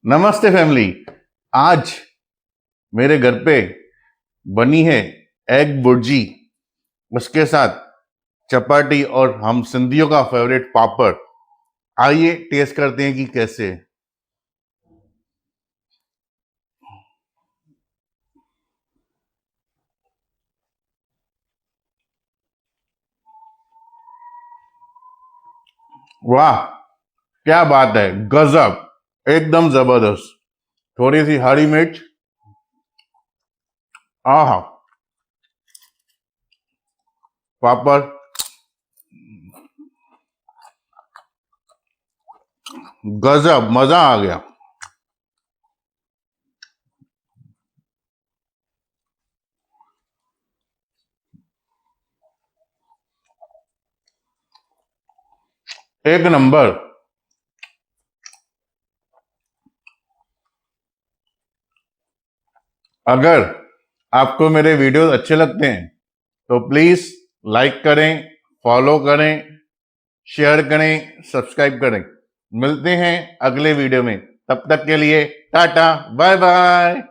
नमस्ते फैमिली। आज मेरे घर पे बनी है एग बुर्जी, उसके साथ चपाटी और हम सिंधियों का फेवरेट पापड़। आइए टेस्ट करते हैं कि कैसे है। वाह, क्या बात है, गजब, एकदम जबरदस्त। थोड़ी सी हरी मिर्च, आहा, पापड़, गजब, मजा आ गया। एक नंबर। अगर आपको मेरे वीडियोस अच्छे लगते हैं तो प्लीज लाइक करें, फॉलो करें, शेयर करें, सब्सक्राइब करें। मिलते हैं अगले वीडियो में, तब तक के लिए टाटा, बाय बाय।